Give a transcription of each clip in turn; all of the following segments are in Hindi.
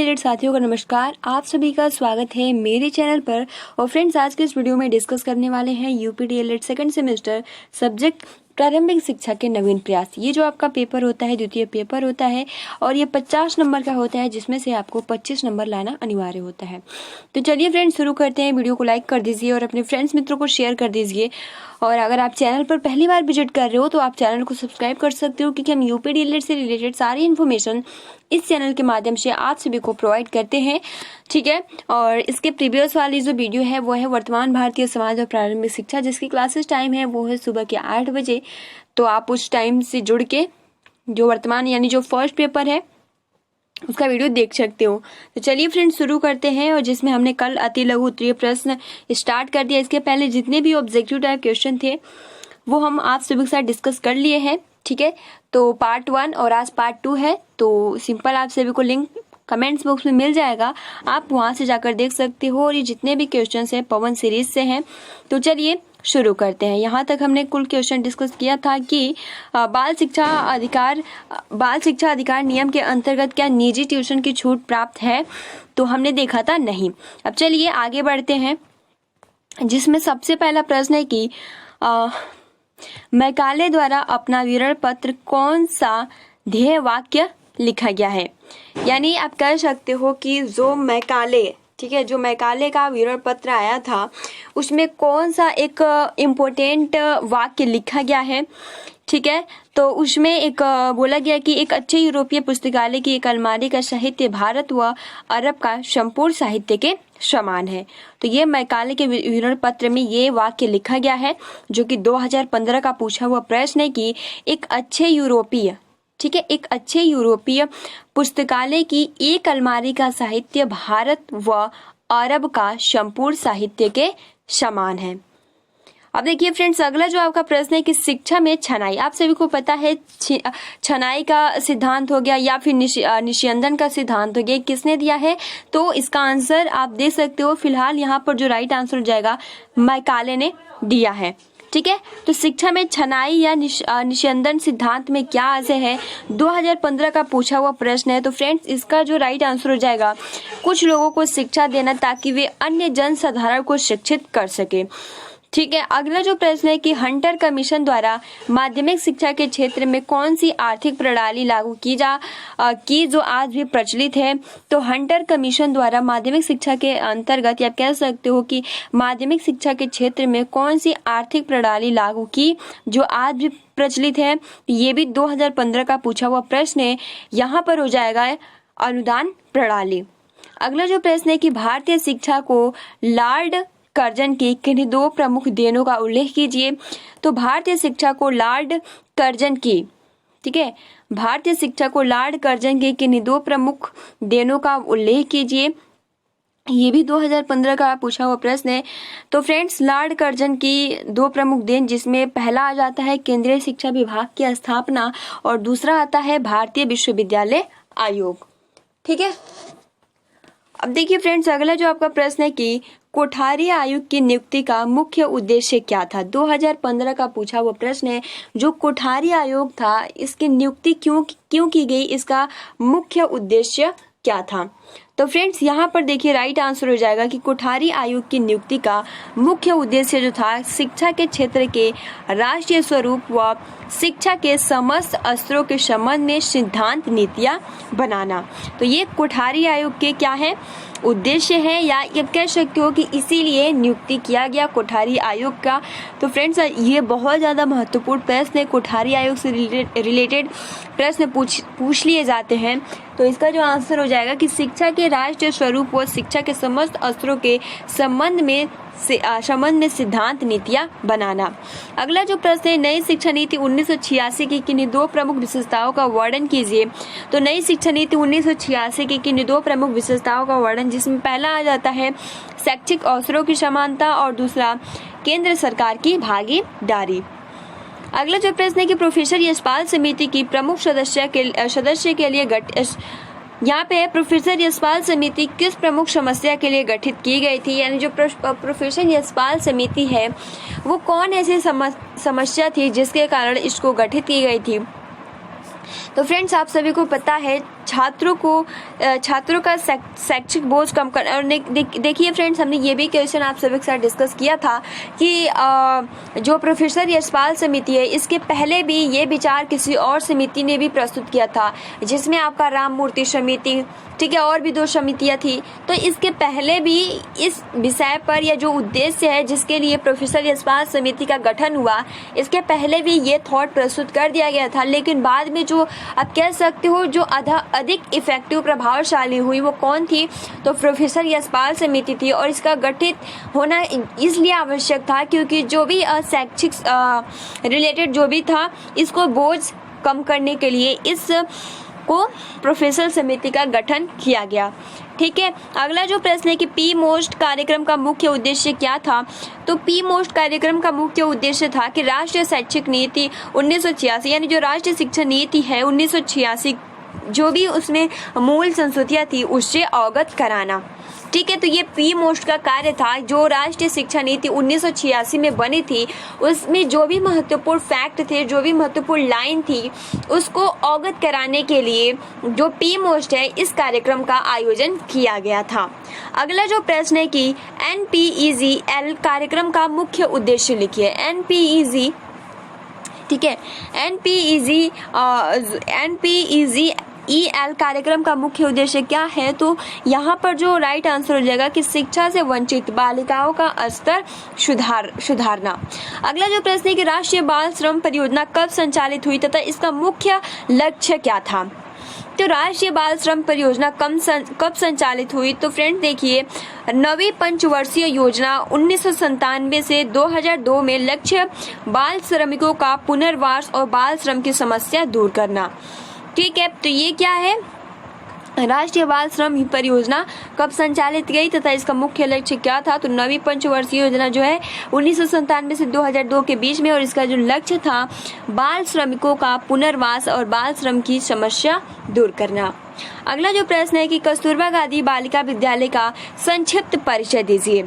रिलेटेड साथियों का नमस्कार। आप सभी का स्वागत है मेरे चैनल पर। और फ्रेंड्स, आज के इस वीडियो में डिस्कस करने वाले हैं UP DElEd second semester subject प्रारंभिक शिक्षा के नवीन प्रयास। ये जो आपका पेपर होता है, द्वितीय पेपर होता है और ये 50 नंबर का होता है, जिसमें से आपको 25 नंबर लाना अनिवार्य होता है। तो चलिए फ्रेंड्स, शुरू करते हैं। वीडियो को लाइक कर दीजिए और अपने फ्रेंड्स मित्रों को शेयर कर दीजिए। और अगर आप चैनल पर पहली बार विजिट कर रहे हो तो आप चैनल को सब्सक्राइब कर सकते हो, क्योंकि हम यूपी डीएलएड से रिलेटेड सारी इन्फॉर्मेशन इस चैनल के माध्यम से आप सभी को प्रोवाइड करते हैं। ठीक है। और इसके प्रीवियस वाली जो वीडियो है वो है वर्तमान भारतीय समाज और प्रारंभिक शिक्षा, जिसकी क्लासेस टाइम है वो है सुबह के 8 बजे। तो आप उस टाइम से जुड़ के जो वर्तमान यानी जो फर्स्ट पेपर है उसका वीडियो देख सकते हो। तो चलिए फ्रेंड्स, शुरू करते हैं। और जिसमें हमने कल अति लघु उत्तरीय प्रश्न स्टार्ट कर दिया। इसके पहले जितने भी ऑब्जेक्टिव टाइप क्वेश्चन थे वो हम आप सभी के साथ डिस्कस कर लिए हैं। ठीक है। तो पार्ट 1 और आज पार्ट 2 है। तो सिंपल आप सभी को लिंक कमेंट्स बॉक्स में मिल जाएगा, आप वहां से जाकर देख सकते हो। और ये जितने भी क्वेश्चन हैं पवन सीरीज से हैं। तो चलिए शुरू करते हैं। यहाँ तक हमने कुल क्वेश्चन डिस्कस किया था कि बाल शिक्षा अधिकार नियम के अंतर्गत क्या निजी ट्यूशन की छूट प्राप्त है, तो हमने देखा था नहीं। अब चलिए आगे बढ़ते हैं, जिसमें सबसे पहला प्रश्न है कि मैकाले द्वारा अपना विवरण पत्र कौन सा ध्येय वाक्य लिखा गया है। यानी आप कह सकते हो कि जो मैकाले, ठीक है, जो मैकाले का विवरण पत्र आया था उसमें कौन सा एक इम्पोर्टेंट वाक्य लिखा गया है। ठीक है। तो उसमें एक बोला गया कि एक अच्छे यूरोपीय पुस्तकालय की एक अलमारी का साहित्य भारत व अरब का संपूर्ण साहित्य के समान है। तो ये मैकाले के विवरण पत्र में ये वाक्य लिखा गया है, जो कि 2015 का पूछा हुआ प्रश्न है कि एक अच्छे यूरोपीय, ठीक है, एक अच्छे यूरोपीय पुस्तकालय की एक अलमारी का साहित्य भारत व अरब का संपूर्ण साहित्य के समान है। अब देखिए फ्रेंड्स, अगला जो आपका प्रश्न है कि शिक्षा में छनाई, आप सभी को पता है छनाई का सिद्धांत हो गया या फिर निस्यंदन का सिद्धांत हो गया, किसने दिया है। तो इसका आंसर आप दे सकते हो। फिलहाल यहाँ पर जो राइट आंसर हो जाएगा मैकाले ने दिया है। ठीक है। तो शिक्षा में छनाई या निस्यंदन सिद्धांत में क्या आशय है, 2015 का पूछा हुआ प्रश्न है। तो फ्रेंड्स, इसका जो राइट आंसर हो जाएगा कुछ लोगों को शिक्षा देना ताकि वे अन्य जन साधारण को शिक्षित कर सके। ठीक है। अगला जो प्रश्न है कि हंटर कमीशन द्वारा माध्यमिक शिक्षा के क्षेत्र में कौन सी आर्थिक प्रणाली लागू की जो आज भी प्रचलित है। तो हंटर कमीशन द्वारा माध्यमिक शिक्षा के अंतर्गत आप कह सकते हो कि माध्यमिक शिक्षा के क्षेत्र में कौन सी आर्थिक प्रणाली लागू की जो आज भी प्रचलित है। ये भी 2015 का पूछा हुआ प्रश्न है। यहाँ पर हो जाएगा अनुदान प्रणाली। अगला जो प्रश्न है कि भारतीय शिक्षा को लॉर्ड कर्जन की किन्हीं दो प्रमुख देनों का उल्लेख कीजिए। तो भारतीय शिक्षा को लॉर्ड कर्जन की, ठीक है, भारतीय शिक्षा को लॉर्ड कर्जन की किन्हीं दो प्रमुख देनों का उल्लेख कीजिए। ये भी 2015 का पूछा हुआ प्रश्न है। तो फ्रेंड्स, लॉर्ड कर्जन की दो प्रमुख देन, जिसमें पहला आ जाता है केंद्रीय शिक्षा विभाग की स्थापना और दूसरा आता है भारतीय विश्वविद्यालय आयोग। ठीक है। अब देखिए फ्रेंड्स, अगला जो आपका प्रश्न है कि कोठारी आयोग की नियुक्ति का मुख्य उद्देश्य क्या था। 2015 का पूछा हुआ प्रश्न है। जो कोठारी आयोग था इसकी नियुक्ति क्यों की गई, इसका मुख्य उद्देश्य क्या था। तो फ्रेंड्स, यहाँ पर देखिए राइट आंसर हो जाएगा कि कोठारी आयोग की नियुक्ति का मुख्य उद्देश्य जो था शिक्षा के क्षेत्र के राष्ट्रीय स्वरूप व शिक्षा के समस्त स्तरों के संबंध में सिद्धांत नीतियां बनाना। तो ये कोठारी आयोग के क्या है, उद्देश्य है, या ये कह सकते हो कि इसीलिए नियुक्ति किया गया कोठारी आयोग का। तो फ्रेंड्स, ये बहुत ज़्यादा महत्वपूर्ण प्रश्न है। कोठारी आयोग से रिलेटेड प्रश्न पूछ लिए जाते हैं। तो इसका जो आंसर हो जाएगा कि शिक्षा के राष्ट्रीय स्वरूप व शिक्षा के समस्त स्तरों के संबंध में सिद्धांत नीतियां बनाना। अगला जो प्रश्न है, नई शिक्षा नीति 1986 की किन्हीं दो प्रमुख विशेषताओं का वर्णन कीजिए। तो नई शिक्षा नीति 1986 की किन्हीं दो प्रमुख विशेषताओं का वर्णन, जिसमें पहला आ जाता है शैक्षिक अवसरों की समानता और दूसरा केंद्र सरकार की भागीदारी। अगला जो प्रश्न है कि प्रोफेसर यशपाल समिति की प्रमुख सदस्य के लिए यहाँ पे प्रोफेसर यशपाल समिति किस प्रमुख समस्या के लिए गठित की गई थी। यानी जो प्रोफेसर यशपाल समिति है वो कौन ऐसी समस्या थी जिसके कारण इसको गठित की गई थी। तो फ्रेंड्स, आप सभी को पता है छात्रों का शैक्षिक बोझ कम कर। और देखिए फ्रेंड्स, हमने ये भी क्वेश्चन आप सभी के साथ डिस्कस किया था कि जो प्रोफेसर यशपाल समिति है, इसके पहले भी ये विचार किसी और समिति ने भी प्रस्तुत किया था, जिसमें आपका राम मूर्ति समिति, ठीक है, और भी 2 समितियां थी। तो इसके पहले भी इस विषय पर या जो उद्देश्य है जिसके लिए प्रोफेसर यशपाल समिति का गठन हुआ, इसके पहले भी ये थॉट प्रस्तुत कर दिया गया था। लेकिन बाद में जो आप कह सकते हो जो अधिक इफेक्टिव प्रभावशाली हुई वो कौन थी, तो प्रोफेसर यशपाल समिति थी। और इसका गठित होना इसलिए आवश्यक था क्योंकि जो भी शैक्षिक रिलेटेड जो भी था, इसको बोझ कम करने के लिए इस को प्रोफेसर समिति का गठन किया गया। ठीक है, अगला जो प्रश्न है कि पी मोस्ट कार्यक्रम का मुख्य उद्देश्य क्या था, तो पी मोस्ट कार्यक्रम का मुख्य उद्देश्य था कि राष्ट्रीय शैक्षिक नीति 1986, यानी जो राष्ट्रीय शिक्षा नीति है 1986, जो भी उसमें मूल संशोधित थी उससे अवगत कराना। ठीक है, तो ये पी मोस्ट का कार्य था। जो राष्ट्रीय शिक्षा नीति 1986 में बनी थी, उसमें जो भी महत्वपूर्ण फैक्ट थे, जो भी महत्वपूर्ण लाइन थी, उसको अवगत कराने के लिए जो पी मोस्ट है, इस कार्यक्रम का आयोजन किया गया था। अगला जो प्रश्न है कि NPEGL कार्यक्रम का मुख्य उद्देश्य लिखिए। NPEG, ठीक है, NPEGL कार्यक्रम का मुख्य उद्देश्य क्या है, तो यहाँ पर जो राइट आंसर हो जाएगा कि शिक्षा से वंचित बालिकाओं का स्तर सुधारना। अगला जो प्रश्न है कि राष्ट्रीय बाल श्रम परियोजना कब संचालित हुई तथा इसका मुख्य लक्ष्य क्या था, तो राष्ट्रीय बाल श्रम परियोजना कब संचालित हुई, तो फ्रेंड्स देखिए, 9वीं पंचवर्षीय योजना 1997 से 2002 में लक्ष्य बाल श्रमिकों का पुनर्वास और बाल श्रम की समस्या दूर करना। ठीक है, तो ये क्या है, राष्ट्रीय बाल श्रम परियोजना कब संचालित गई तथा इसका मुख्य लक्ष्य क्या था, तो 9वीं पंचवर्षीय योजना जो है 1997 से 2002 के बीच में, और इसका जो लक्ष्य था बाल श्रमिकों का पुनर्वास और बाल श्रम की समस्या दूर करना। अगला जो प्रश्न है कि कस्तूरबा गांधी बालिका विद्यालय का संक्षिप्त परिचय दीजिए,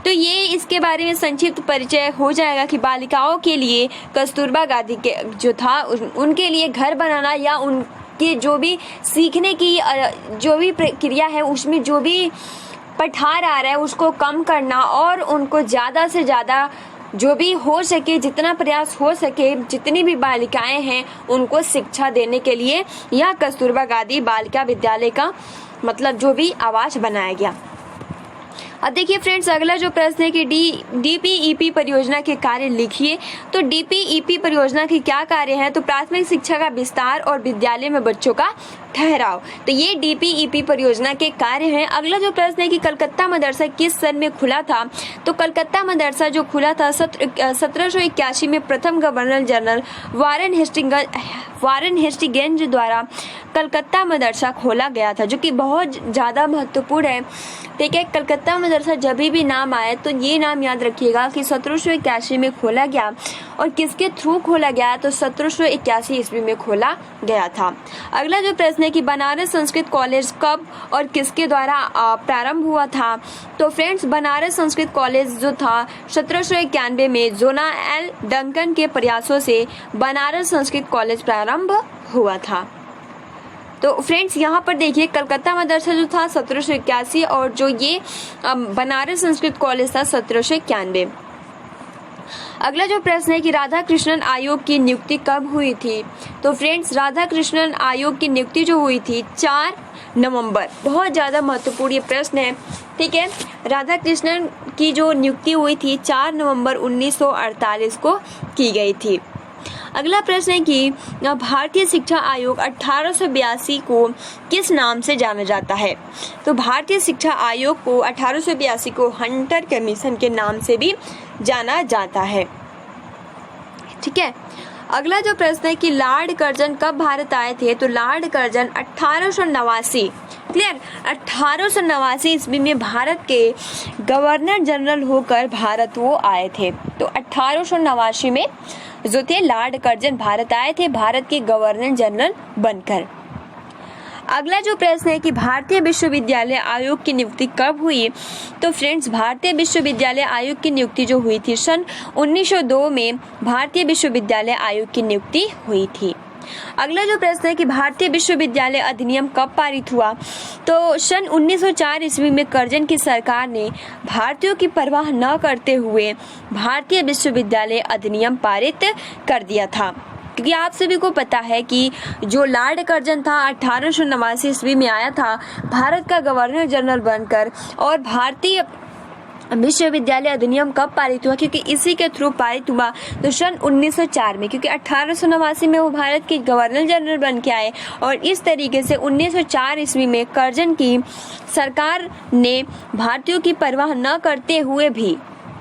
तो ये इसके बारे में संक्षिप्त परिचय हो जाएगा कि बालिकाओं के लिए कस्तूरबा गांधी के जो था उनके लिए घर बनाना या उनके जो भी सीखने की जो भी प्रक्रिया है उसमें जो भी पठार आ रहा है उसको कम करना, और उनको ज़्यादा से ज़्यादा जो भी हो सके, जितना प्रयास हो सके, जितनी भी बालिकाएं हैं उनको शिक्षा देने के लिए यह कस्तूरबा गांधी बालिका विद्यालय का मतलब जो भी आवास बनाया गया। अब देखिए फ्रेंड्स, अगला जो प्रश्न है कि DPEP परियोजना के कार्य लिखिए, तो DPEP परियोजना की क्या कार्य है, तो प्राथमिक शिक्षा का विस्तार और विद्यालय में बच्चों का ठहराव, तो ये DPEP परियोजना के कार्य हैं। अगला जो प्रश्न है कि कलकत्ता मदरसा किस सन में खुला था, तो कलकत्ता मदरसा जो खुला था 1781 में प्रथम गवर्नर जनरल वारेन हेस्टिंग्स द्वारा कलकत्ता मदरसा खोला गया था, जो कि बहुत ज़्यादा महत्वपूर्ण है। ठीक है, कलकत्ता मदरसा जब भी नाम आए तो ये नाम याद रखिएगा कि 1781 में खोला गया, और किसके थ्रू खोला गया, तो 1781 ईस्वी में खोला गया था। अगला जो प्रश्न है कि बनारस संस्कृत कॉलेज कब और किसके द्वारा प्रारंभ हुआ था, तो फ्रेंड्स बनारस संस्कृत कॉलेज जो था 1791 में जोना एल डंकन के प्रयासों से बनारस संस्कृत कॉलेज प्रारंभ हुआ था। तो फ्रेंड्स यहाँ पर देखिए, कलकत्ता मदरसा जो था 1781 और जो ये बनारस संस्कृत कॉलेज था 1791। अगला जो प्रश्न है कि राधा कृष्णन आयोग की नियुक्ति कब हुई थी, तो फ्रेंड्स राधा कृष्णन आयोग की नियुक्ति जो हुई थी 4 नवंबर, बहुत ज़्यादा महत्वपूर्ण ये प्रश्न है। ठीक है, राधा कृष्णन की जो नियुक्ति हुई थी 4 नवंबर 1948 को की गई थी। अगला प्रश्न है कि भारतीय शिक्षा आयोग 1882 को किस नाम से जाना जाता है, तो भारतीय शिक्षा आयोग को 1882 को हंटर कमीशन के नाम से भी जाना जाता है। ठीक है, अगला जो प्रश्न है कि लॉर्ड कर्जन कब भारत आए थे, तो लॉर्ड कर्जन 1889 क्लियर 1889 ईस्वी में भारत के गवर्नर जनरल होकर भारत वो आए थे। तो 1889 में जो थे लॉर्ड कर्जन भारत आए थे भारत के गवर्नर जनरल बनकर। अगला जो प्रश्न है कि भारतीय विश्वविद्यालय आयोग की नियुक्ति कब हुई, तो फ्रेंड्स भारतीय विश्वविद्यालय आयोग की नियुक्ति जो हुई थी सन 1902 में भारतीय विश्वविद्यालय आयोग की नियुक्ति हुई थी। अगला जो प्रश्न है कि भारतीय विश्वविद्यालय अधिनियम कब पारित हुआ, तो सन 1904 ईस्वी में कर्जन की सरकार ने भारतीयों की परवाह न करते हुए भारतीय विश्वविद्यालय अधिनियम पारित कर दिया था। क्योंकि आप सभी को पता है कि जो लॉर्ड कर्जन था 1889 ईस्वी में आया था भारत का गवर्नर जनरल बनकर, और भारतीय विश्वविद्यालय अधिनियम कब पारित हुआ, क्योंकि इसी के थ्रू पारित हुआ तो सन 1904 में, क्योंकि 1889 में वो भारत के गवर्नर जनरल बन के आए, और इस तरीके से 1904 ईस्वी में कर्जन की सरकार ने भारतीयों की परवाह न करते हुए भी,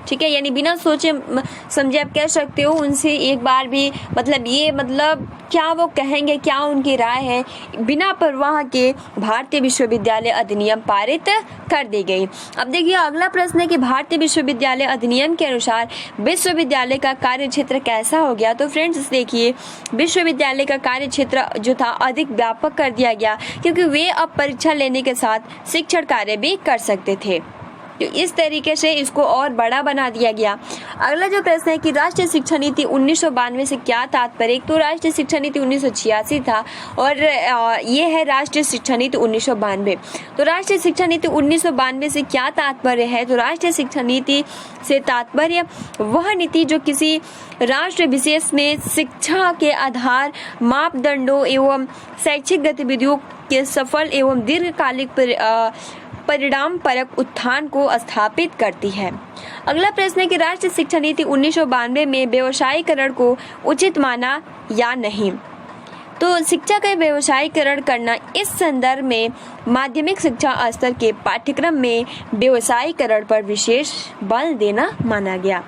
ठीक है, यानी बिना सोचे समझे आप कह सकते हो, उनसे एक बार भी मतलब क्या वो कहेंगे, क्या उनकी राय है, बिना परवाह के भारतीय विश्वविद्यालय अधिनियम पारित कर दी गई। अब देखिए अगला प्रश्न है कि भारतीय विश्वविद्यालय अधिनियम के अनुसार विश्वविद्यालय का कार्य क्षेत्र कैसा हो गया। तो फ्रेंड्स देखिए, विश्वविद्यालय का कार्य क्षेत्र जो था अधिक व्यापक कर दिया गया, क्योंकि वे अब परीक्षा लेने के साथ शिक्षण कार्य भी कर सकते थे, तो इस तरीके से इसको और बड़ा बना दिया गया। अगला जो प्रश्न है कि राष्ट्रीय शिक्षा नीति 1992 से क्या तात्पर्य। तो राष्ट्रीय शिक्षा नीति 1986 था और ये है राष्ट्रीय शिक्षा नीति 1992। तो राष्ट्रीय शिक्षा नीति 1992 से क्या तात्पर्य है, तो राष्ट्रीय शिक्षा नीति से तात्पर्य वह नीति जो किसी राष्ट्र विशेष में शिक्षा के आधार, मापदंडों एवं शैक्षिक गतिविधियों के सफल एवं दीर्घकालिक परिणाम परक उत्थान को स्थापित करती है। अगला प्रश्न है कि राष्ट्रीय शिक्षा नीति 1992 में व्यवसायीकरण को उचित माना या नहीं। तो शिक्षा का व्यवसायीकरण करना इस संदर्भ में माध्यमिक शिक्षा स्तर के पाठ्यक्रम में व्यवसायीकरण पर विशेष बल देना माना गया।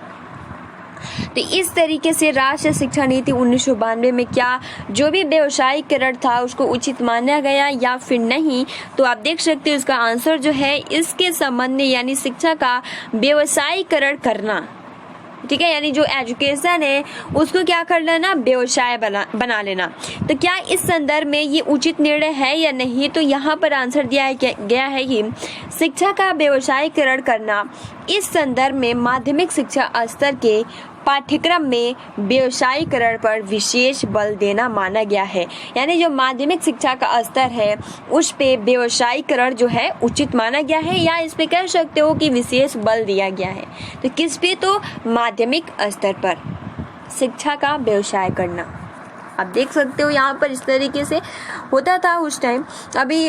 तो इस तरीके से राष्ट्रीय शिक्षा नीति 1992 में क्या जो भी व्यवसायीकरण था उसको उचित माना गया या फिर नहीं, तो आप देख सकते हो इसका आंसर जो है इसके संबंध में, यानी शिक्षा का व्यवसायीकरण करना, ठीक है, यानी जो एजुकेशन है उसको क्या कर लेना, व्यवसाय बना लेना। तो क्या इस संदर्भ में ये उचित निर्णय है या नहीं, तो यहाँ पर आंसर दिया गया है कि शिक्षा का व्यवसायीकरण करना इस संदर्भ में माध्यमिक शिक्षा स्तर के पाठ्यक्रम में व्यवसायीकरण पर विशेष बल देना माना गया है। यानी जो माध्यमिक शिक्षा का स्तर है उस पे व्यवसायीकरण जो है उचित माना गया है, या इस पे कह सकते हो कि विशेष बल दिया गया है। तो किस पे, तो माध्यमिक स्तर पर शिक्षा का व्यवसाय करना। आप देख सकते हो यहाँ पर इस तरीके से होता था उस टाइम, अभी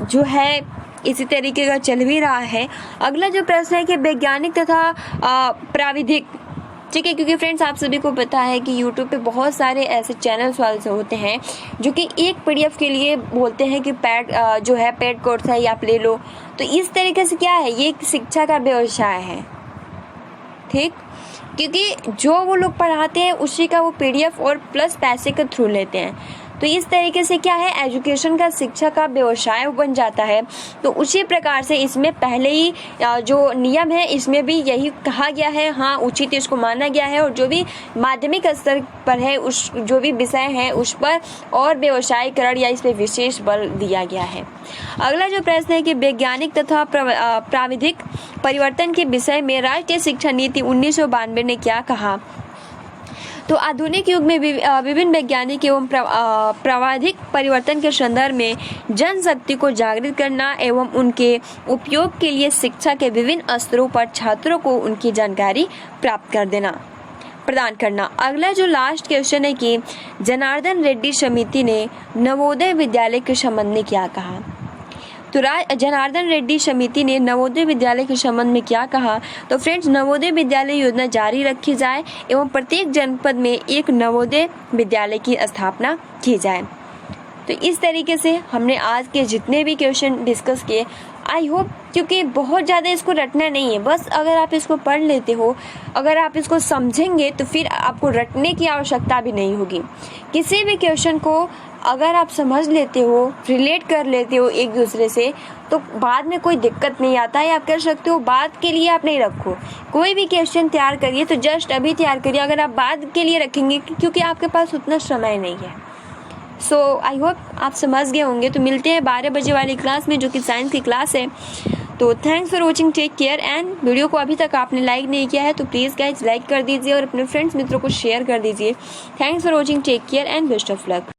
जो है इसी तरीके का चल भी रहा है। अगला जो प्रश्न है कि वैज्ञानिक तथा प्राविधिक, ठीक है, क्योंकि फ्रेंड्स आप सभी को पता है कि YouTube पे बहुत सारे ऐसे चैनल्स वाले होते हैं जो कि एक PDF के लिए बोलते हैं कि पेड कोर्स है या आप ले लो। तो इस तरीके से क्या है, ये शिक्षा का व्यवसाय है, ठीक, क्योंकि जो वो लोग पढ़ाते हैं उसी का वो PDF और प्लस पैसे के थ्रू लेते हैं। तो इस तरीके से क्या है, एजुकेशन का शिक्षा का व्यवसाय बन जाता है। तो उसी प्रकार से इसमें पहले ही जो नियम है इसमें भी यही कहा गया है, हाँ उचित इसको माना गया है, और जो भी माध्यमिक स्तर पर है उस जो भी विषय है उस पर और व्यवसायीकरण या इस पर विशेष बल दिया गया है। अगला जो प्रश्न है कि वैज्ञानिक तथा प्राविधिक परिवर्तन के विषय में राष्ट्रीय शिक्षा नीति 1992 ने क्या कहा। तो आधुनिक युग में विभिन्न वैज्ञानिक एवं प्राविधिक परिवर्तन के संदर्भ में जनशक्ति को जागृत करना एवं उनके उपयोग के लिए शिक्षा के विभिन्न स्तरों पर छात्रों को उनकी जानकारी प्रदान करना। अगला जो लास्ट क्वेश्चन है कि जनार्दन रेड्डी समिति ने नवोदय विद्यालय के संबंध में क्या कहा। तो जनार्दन रेड्डी समिति ने नवोदय विद्यालय के संबंध में क्या कहा। तो फ्रेंड्स, नवोदय विद्यालय योजना जारी रखी जाए एवं प्रत्येक जनपद में एक नवोदय विद्यालय की स्थापना की जाए। तो इस तरीके से हमने आज के जितने भी क्वेश्चन डिस्कस किए, आई होप, क्योंकि बहुत ज़्यादा इसको रटना नहीं है, बस अगर आप इसको पढ़ लेते हो, अगर आप इसको समझेंगे तो फिर आपको रटने की आवश्यकता भी नहीं होगी। किसी भी क्वेश्चन को अगर आप समझ लेते हो, रिलेट कर लेते हो एक दूसरे से, तो बाद में कोई दिक्कत नहीं आता है। आप कर सकते हो, बाद के लिए आप नहीं रखो। कोई भी क्वेश्चन तैयार करिए तो जस्ट अभी तैयार करिए, अगर आप बाद के लिए रखेंगे क्योंकि आपके पास उतना समय नहीं है। सो आई होप आप समझ गए होंगे। तो मिलते हैं 12 बजे वाली क्लास में जो कि साइंस की क्लास है। तो thanks for watching, take care. And video को अभी तक आपने लाइक नहीं किया है तो प्लीज़ गाइज लाइक कर दीजिए और अपने फ्रेंड्स मित्रों को शेयर कर दीजिए। Thanks for watching, take care and best of luck.